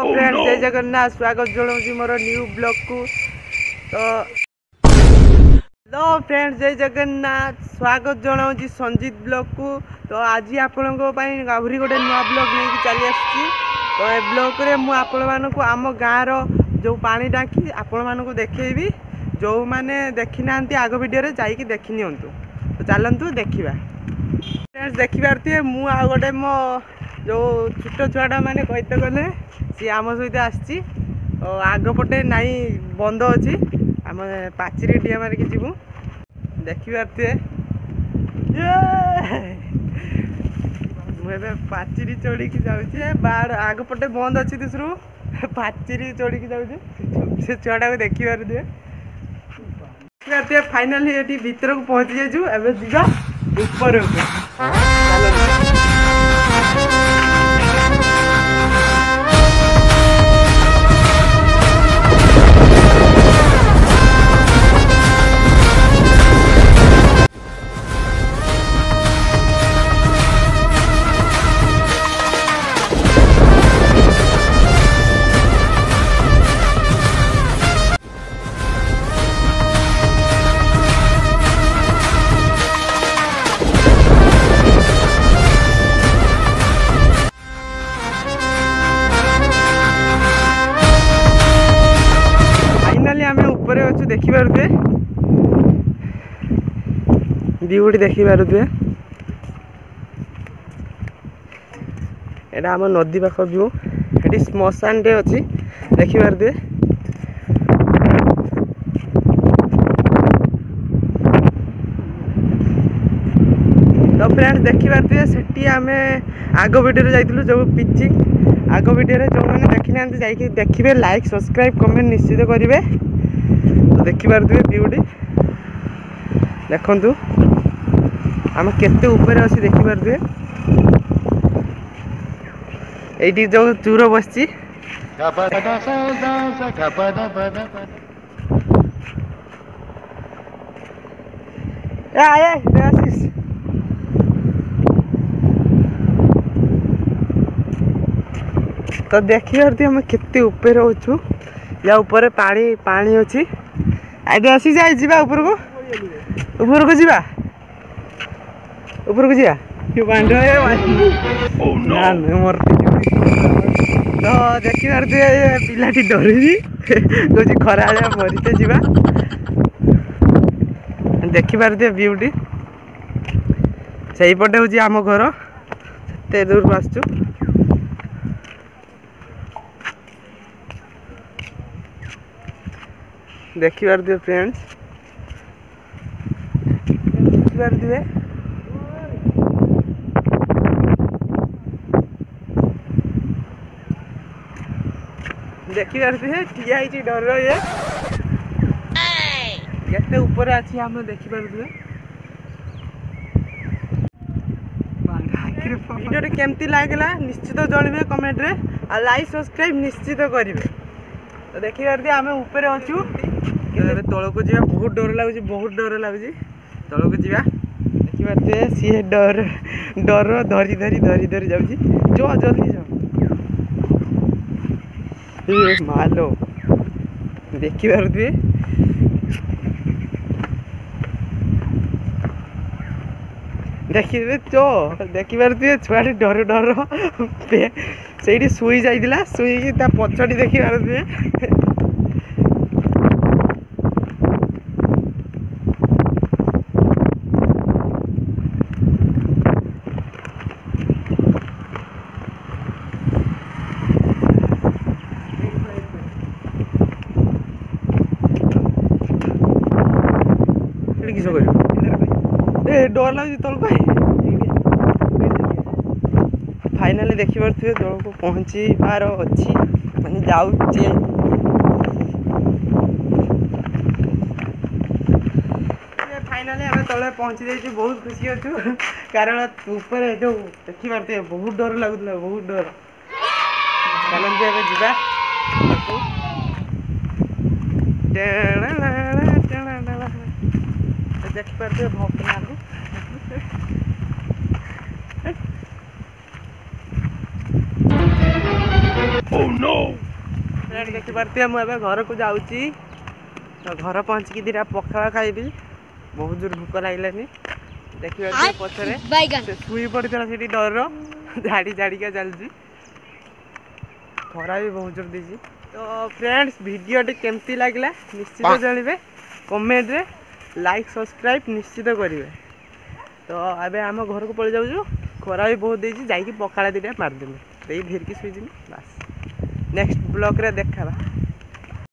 Friends जय जगन्नाथ स्वागत जनाऊँ more new blog को। तो फ्रेंड्स जय जगन्नाथ स्वागत जनाऊँ संजीत ब्लॉग को। तो आज आपण आहरी गोटे नुआ ब्लॉग नहीं चली आसी। तो ए ब्लॉग रे मु आपण मानक आम गाँव जो पानी टांकी आपण मानक देखी जो मैंने देखी ना आग वीडियो रे जाइए देखी नियंतु। तो चलतु देखा फ्रेंड्स देखी पारे मु आ गोटे मो जो छोट छुआटा मैंने कहते गले सी आम सहित आसी आगपटे नाई बंद अच्छी आम पाचेरी टीया मारिकी जीवु देखी पारे मुझे पाचेरी चढ़ी जाऊँगी बाहर आगपटे बंद अच्छी दूसरू पाचेरी चढ़ी जाऊँगी से छुआटा को देखी पारे फाइनाली ये भीतर को पहुँची जाइए एवं जीवा ऊपर ऊपर अच्छु देखी पारे व्यूटी देखी पारे एटा आम नदी पाख व्यू ये श्मशान टे अच्छी देखी पारे। तो फ्रेंड्स देखी पारे से आम आग वीडियो जाइलु जो पिचिंग आग वीडियो जो मैंने देखी ना जाइए देखिए लाइक सब्सक्राइब कमेंट निश्चित करेंगे। तो देखी पारे व्यूटी देखु आम केते ऊपर अच्छी देखी पारे ये जो चूर बस तो देखी पारे आम केते ऊपर अच्छु या ऊपर पानी पानी अच्छी आगे आसी जाए जीवा ऊपर को जीवा ऊपर को जीवा मोर तो देखी पारे पिलाटी डरी कौन खरा मरीते जीवा देखी पारे ब्यूटी से पटे हूँ आम घर से दूर आसचु देखी पारे फ्रेंड्स देखी पारे देखी पारे ठिया डर ये केते ऊपर अच्छी आम देखी पारे वीडियो केमती लागला निश्चित जनइबे कमेंट रे आ लाइक सब्सक्राइब निश्चित करेंगे। तो देखी पारे आम ऊपर अच्छु तल को जा बहुत डर लगुच तल को जा देखी पारे सी डर डर धरी धरी धरी धरी जाऊँगी जो जल्दी जाओ मालो देखी पारे देखिए चो देखी पारे छुआ डर डर से शुई जाइला शुई पछटी देखी पारे किस डर लगे तल को फाइनाली देखी पारे तल को पहुँची पार अच्छी मैंने जाऊे फाइनाली आम तले पहुँची जाइए बहुत खुशी अच्छु कारण ऊपर जो देखी पारे बहुत डर लगुला बहुत डर चलते जा देखी पारे भक्तनाथ फ्रेंड देखिपे मुझे घर को जाऊँगी तो घर पहुँचिकी दिटा पखाड़ खाइबी बहुत जोर भूक लगलानी देखिए पचर शुई पड़ा से डर झाड़ी झाड़िका चलती खरा भी बहुत जोर देती। तो फ्रेंड्स वीडियोटी केमती लगला निश्चित जानवे कमेंट रे लाइक सब्सक्राइब निश्चित करेंगे। तो अबे आम घर को पलि जाऊँ खरा भी बहुत देती जाकि पखाड़ दीटा मारदेमी धीरकी शुईजी बस नेक्स्ट ब्लॉग रे देखा।